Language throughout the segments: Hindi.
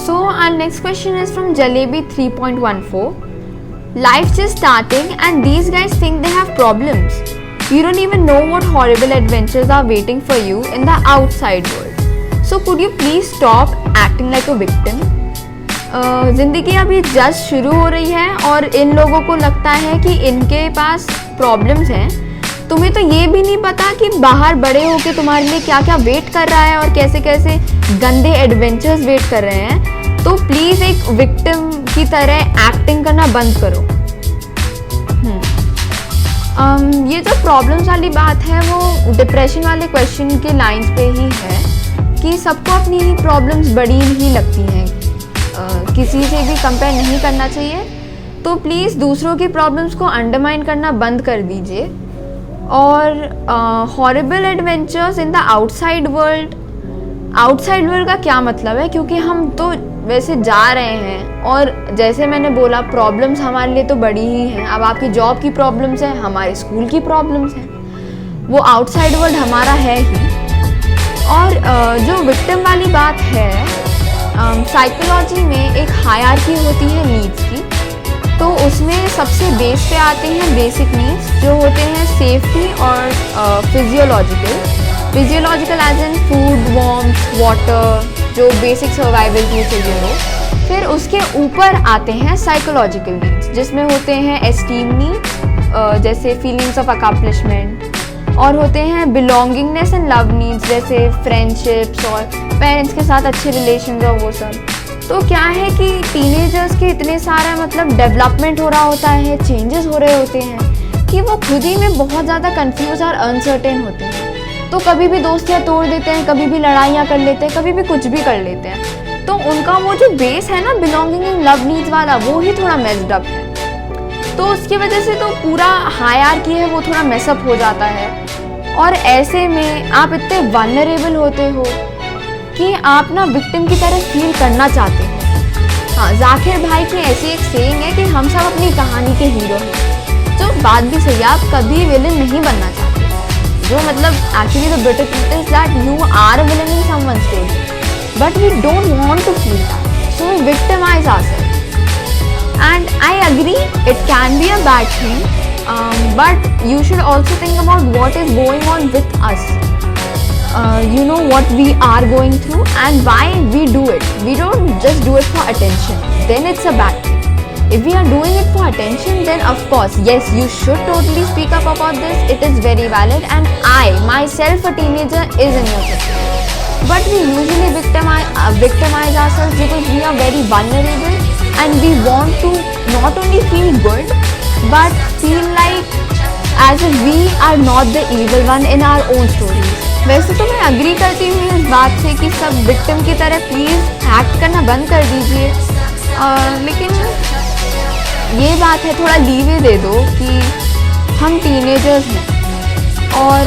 So our next question is from Jalebi 3.14. Life's just starting and these guys think they have problems. You don't even know what horrible adventures are waiting for you in the outside world. So could you please stop acting like a victim? ज़िंदगी अभी जस्ट शुरू हो रही है और इन लोगों को लगता है कि इनके पास प्रॉब्लम्स हैं. तुम्हें तो ये भी नहीं पता कि बाहर बड़े होके तुम्हारे लिए क्या क्या वेट कर रहा है और कैसे कैसे गंदे एडवेंचर्स वेट कर रहे हैं. तो प्लीज़ एक विक्टिम की तरह एक्टिंग करना बंद करो. ये जो प्रॉब्लम्स वाली बात है वो डिप्रेशन वाले क्वेश्चन के लाइंस पे ही है कि सबको अपनी प्रॉब्लम्स बड़ी ही लगती हैं. किसी से भी कंपेयर नहीं करना चाहिए. तो प्लीज़ दूसरों की प्रॉब्लम्स को अंडरमाइन करना बंद कर दीजिए. और horrible adventures in the outside world का क्या मतलब है? क्योंकि हम तो वैसे जा रहे हैं और जैसे मैंने बोला प्रॉब्लम्स हमारे लिए तो बड़ी ही हैं. अब आपकी जॉब की प्रॉब्लम्स हैं, हमारे स्कूल की प्रॉब्लम्स हैं, वो आउटसाइड वर्ल्ड हमारा है ही. और जो विक्टिम वाली बात है, साइकोलॉजी में एक हायरार्की होती है नीड्स की. तो उसमें सबसे बेस पे आते हैं बेसिक नीड्स जो होते हैं सेफ्टी और physiological as in food, warmth, water, जो बेसिक सर्वाइवल की चाहिए हो. फिर उसके ऊपर आते हैं साइकोलॉजिकल नीड्स जिसमें होते हैं एस्टीम नीड्स जैसे फीलिंग्स ऑफ अकम्पलिशमेंट, और होते हैं बिलोंगिंगनेस एंड लव नीड्स जैसे फ्रेंडशिप्स और पेरेंट्स के साथ अच्छे रिलेशंस और वो सब. तो क्या है कि टीनेजर्स के इतने सारा मतलब डेवलपमेंट हो रहा होता है, चेंजेस हो रहे होते हैं कि वो खुद ही में बहुत ज़्यादा कंफ्यूज और अनसर्टेन होते हैं. तो कभी भी दोस्तियाँ तोड़ देते हैं, कभी भी लड़ाइयाँ कर लेते हैं, कभी भी कुछ भी कर लेते हैं. तो उनका वो जो बेस है ना बिलोंगिंग एंड लव नीड्स वाला, वो ही थोड़ा मेस्ड अप है. तो उसकी वजह से तो पूरा हायरार्की है वो थोड़ा मेसअप हो जाता है. और ऐसे में आप इतने वल्नरेबल होते हो कि आप ना विक्टिम की तरह फील करना चाहते हो. हाँ, जाकिर भाई की ऐसी एक सेइंग है कि हम सब अपनी कहानी के हीरो हैं. तो बात भी सही है, आप कभी विलन नहीं बनना चाहते. जो मतलब actually the bitter truth is that you are a villain in someone's story, but we don't want to feel that, so we victimise ourselves. And I agree it can be a bad thing, but you should also think about what is going on with us. You know what we are going through and why we do it. We don't just do it for attention, then it's a bad thing. If we are doing it for attention, then of course yes, you should totally speak up about this. It is very valid, and I myself, a teenager, is in your situation. But we usually victimize ourselves because we are very vulnerable and we want to not only feel good but feel like as if we are not the evil one in our own stories. वैसे तो मैं अग्री करती हूँ इस बात से कि सब विक्टिम की तरह प्लीज़ एक्ट करना बंद कर दीजिए. लेकिन ये बात है थोड़ा लीवे दे दो कि हम टीनेजर्स हैं और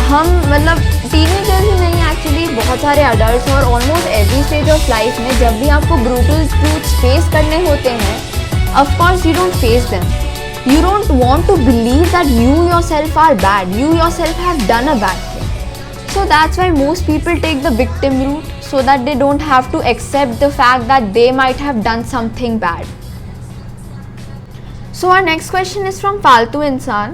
हम मतलब टीनेजर्स ही नहीं, एक्चुअली बहुत सारे अडल्ट और almost every stage of life में जब भी आपको ब्रूटल ट्रूथ्स फेस करने होते हैं, of course you don't face them. You don't want to believe that you yourself are bad, you yourself have done a bad thing. So that's why most people take the victim route, so that they don't have to accept the fact that they might have done something bad. So our next question is from Faltu Insan.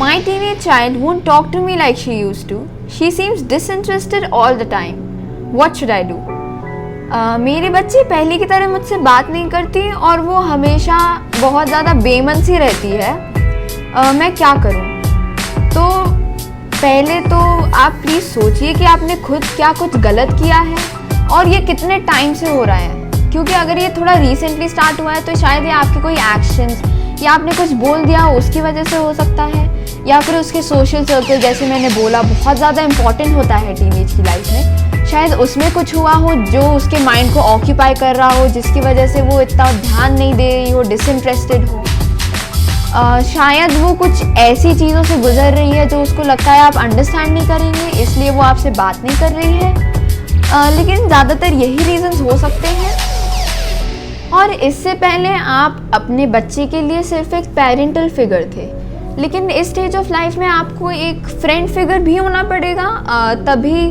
My teenage child won't talk to me like she used to. She seems disinterested all the time. What should I do? मेरी बच्ची पहले की तरह मुझसे बात नहीं करती और वो हमेशा बहुत ज़्यादा बेमन सी रहती है. मैं क्या करूँ? तो पहले तो आप प्लीज़ सोचिए कि आपने खुद क्या कुछ गलत किया है और ये कितने टाइम से हो रहा है. क्योंकि अगर ये थोड़ा रिसेंटली स्टार्ट हुआ है तो शायद ये आपके कोई एक्शंस या आपने कुछ बोल दिया उसकी वजह से हो सकता है, या फिर उसके सोशल सर्कल जैसे मैंने बोला बहुत ज़्यादा इंपॉर्टेंट होता है टीनेज की लाइफ में, शायद उसमें कुछ हुआ हो जो उसके माइंड को ऑक्यूपाई कर रहा हो जिसकी वजह से वो इतना ध्यान नहीं दे रही हो, डिसइंटरेस्टेड हो. शायद वो कुछ ऐसी चीज़ों से गुजर रही है जो उसको लगता है आप अंडरस्टैंड नहीं करेंगे, इसलिए वो आपसे बात नहीं कर रही है. लेकिन ज़्यादातर यही रीज़न्स हो सकते हैं. और इससे पहले आप अपने बच्चे के लिए सिर्फ एक पेरेंटल फिगर थे, लेकिन इस स्टेज ऑफ लाइफ में आपको एक फ्रेंड फिगर भी होना पड़ेगा, तभी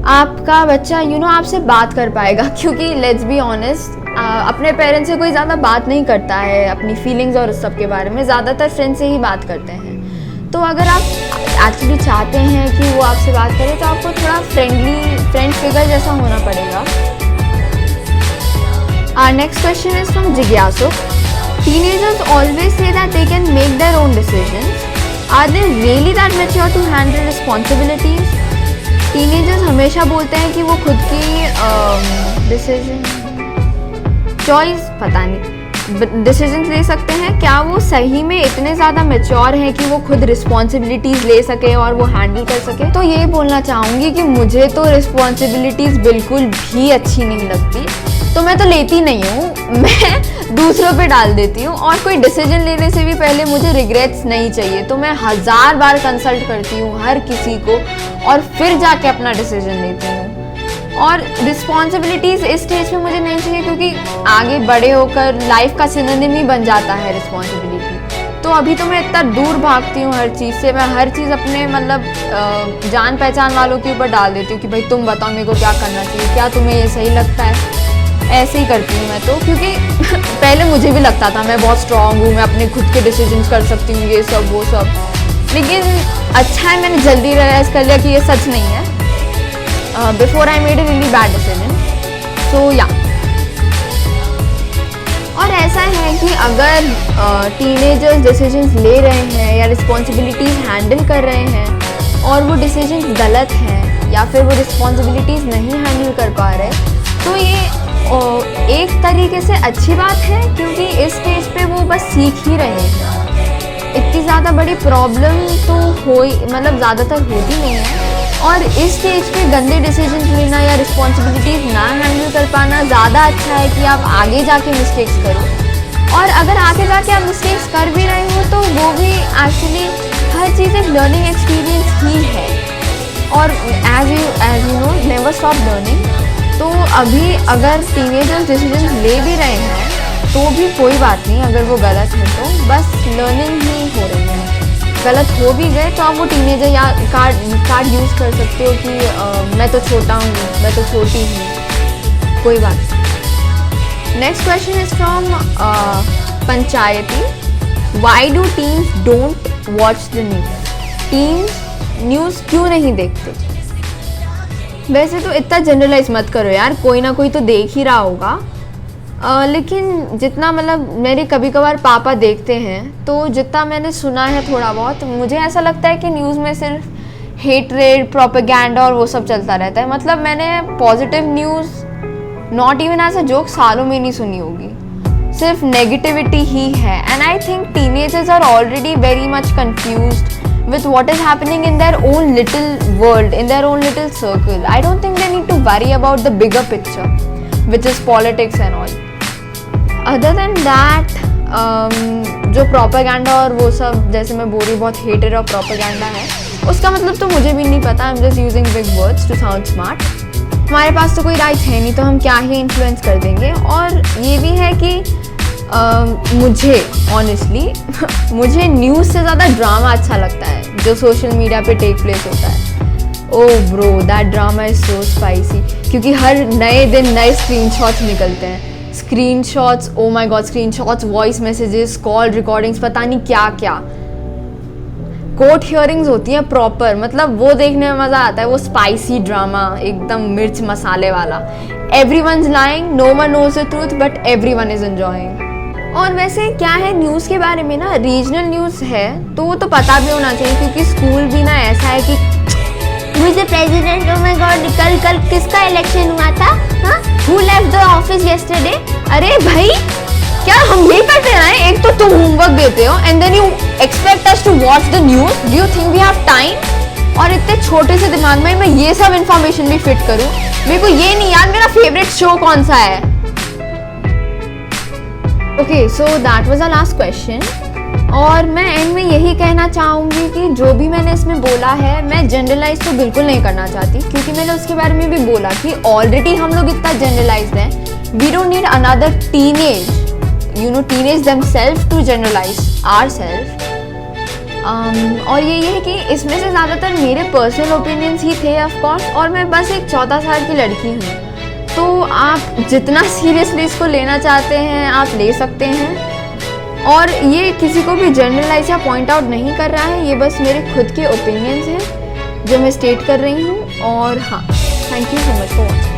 आपका बच्चा आपसे बात कर पाएगा, क्योंकि लेट्स बी ऑनेस्ट, अपने पेरेंट्स से कोई ज़्यादा बात नहीं करता है अपनी फीलिंग्स और उस सब के बारे में, ज़्यादातर फ्रेंड से ही बात करते हैं। तो अगर आप एक्चुअली चाहते हैं कि वो आपसे बात करे तो आपको थोड़ा फ्रेंड फिगर जैसा होना पड़ेगा। Our next question is from Jigyasu. Teenagers always say that they can make their own decisions. Are they really that mature to handle responsibilities? Teenagers हमेशा बोलते हैं कि वो खुद की डिसीजंस ले सकते हैं। क्या वो सही में इतने ज़्यादा मैच्योर हैं कि वो खुद रिस्पॉन्सिबिलिटीज़ ले सके और वो हैंडल कर सके? तो ये बोलना चाहूँगी कि मुझे तो रिस्पॉन्सिबिलिटीज़ बिल्कुल भी अच्छी नहीं लगती, तो मैं तो लेती नहीं हूँ, मैं दूसरों पे डाल देती हूँ। और कोई डिसीजन लेने से भी पहले मुझे रिग्रेट्स नहीं चाहिए, तो मैं 1000 बार कंसल्ट करती हूँ हर किसी को और फिर जाके अपना डिसीजन लेती हूँ। और रिस्पॉन्सिबिलिटीज़ इस स्टेज पे मुझे नहीं चाहिए, क्योंकि आगे बड़े होकर लाइफ का सिनोनिम ही बन जाता है रिस्पॉन्सिबिलिटी। तो अभी तो मैं इतना दूर भागती हूँ हर चीज़ से, मैं हर चीज़ अपने जान पहचान वालों के ऊपर डाल देती हूँ कि भाई तुम बताओ मेरे को क्या करना चाहिए, क्या तुम्हें ये सही लगता है। ऐसे ही करती हूँ मैं तो, क्योंकि पहले मुझे भी लगता था मैं बहुत स्ट्रांग हूँ, मैं अपने खुद के डिसीजंस कर सकती हूँ, ये सब वो सब, लेकिन अच्छा है मैंने जल्दी रियलाइज़ कर लिया कि ये सच नहीं है। Before I made a really bad decision, so yeah. और ऐसा है कि अगर टीनेजर्स डिसीजंस ले रहे हैं या रिस्पॉन्सिबिलिटीज़ हैंडल कर रहे हैं और वो डिसीजंस गलत हैं या फिर वो रिस्पॉन्सिबिलिटीज़ नहीं हैंडल कर पा रहे, तो ये एक तरीके से अच्छी बात है, क्योंकि इस स्टेज पे वो बस सीख ही रहे हैं। इतनी ज़्यादा बड़ी प्रॉब्लम तो ज़्यादातर होती नहीं है। और इस स्टेज पे गंदे डिसीजन लेना या रिस्पॉन्सिबिलिटीज़ ना हैंडल कर पाना ज़्यादा अच्छा है कि आप आगे जाके मिस्टेक्स करो। और अगर आगे जाके आप मिस्टेक्स कर भी रहे हो तो वो भी एक्चुअली हर चीज़ एक लर्निंग एक्सपीरियंस ही है। और as you know never stop learning. तो अभी अगर टीनेजर्स डिसीजन ले भी रहे हैं तो भी कोई बात नहीं, अगर वो गलत है तो बस लर्निंग ही हो रही है। गलत हो भी गए तो आप वो टीनेजर या कार्ड यूज़ कर सकते हो कि मैं तो छोटा हूँ, मैं तो छोटी हूँ, कोई बात नहीं। Next question is from Panchayati. Why do teens don't watch the news? Teens news क्यों नहीं देखते? वैसे तो इतना जनरलाइज मत करो यार, कोई ना कोई तो देख ही रहा होगा। लेकिन जितना मेरे कभी कभार पापा देखते हैं, तो जितना मैंने सुना है थोड़ा बहुत, मुझे ऐसा लगता है कि न्यूज़ में सिर्फ हेटरेड, प्रोपेगेंडा और वो सब चलता रहता है। मैंने positive news not even as a joke सालों में नहीं सुनी होगी, सिर्फ नेगेटिविटी ही है। And I think teenagers are already very much confused with what is happening in their own little world, in their own little circle. I don't think they need to worry about the bigger picture, which is politics and all. Other than that, जो प्रोपेगेंडा और वो सब, जैसे मैं बोल रही बहुत हेटेड और प्रोपेगेंडा है, उसका मतलब तो मुझे भी नहीं पता। I'm just using big words to sound smart. हमारे पास तो कोई राइट है नहीं, तो हम क्या ही इन्फ्लुएंस कर देंगे। और ये भी है कि मुझे ऑनेस्टली मुझे न्यूज़ से ज़्यादा ड्रामा अच्छा लगता है जो सोशल मीडिया पे टेक प्लेस होता है। Oh bro, that drama is so spicy, क्योंकि हर नए दिन नए स्क्रीनशॉट्स निकलते हैं। Screenshots, oh my God, screenshots, voice messages, call recordings, पता नहीं क्या क्या। कोर्ट हियरिंग्स होती हैं प्रॉपर, वो देखने में मज़ा आता है। वो स्पाइसी ड्रामा, एकदम मिर्च मसाले वाला। Everyone's lying, no one knows the truth, but everyone is enjoying। और वैसे क्या है न्यूज़ के बारे में ना, रीजनल न्यूज़ है तो वो तो पता भी होना चाहिए, क्योंकि स्कूल भी ना ऐसा है कि मुझे प्रेसिडेंट, ओ माय गॉड, कल किसका इलेक्शन हुआ था, हाँ, who left the office yesterday. अरे भाई, क्या हम यही करते हैं? एक तो तुम होमवर्क देते हो and then you expect us to watch the news. Do you think we have time? और इतने छोटे से दिमाग में मैं ये सब इन्फॉर्मेशन भी फिट करूँ? मेरे को ये नहीं याद मेरा फेवरेट शो कौन सा है। Okay, so that was the last question. और मैं एंड में यही कहना चाहूँगी कि जो भी मैंने इसमें बोला है, मैं जनरलाइज तो बिल्कुल नहीं करना चाहती, क्योंकि मैंने उसके बारे में भी बोला कि ऑलरेडी हम लोग इतना जनरलाइज्ड हैं। We don't need another teenage, teenage themselves to generalize ourselves। और ये है कि इसमें से ज़्यादातर मेरे पर्सनल ओपिनियंस ही थे ऑफ कोर्स, और मैं बस एक 14 साल की लड़की हूँ, तो आप जितना सीरियसली इसको लेना चाहते हैं आप ले सकते हैं। और ये किसी को भी जनरलाइज या पॉइंट आउट नहीं कर रहा है, ये बस मेरे खुद के ओपिनियंस हैं जो मैं स्टेट कर रही हूँ। और हाँ, thank you so much for watching.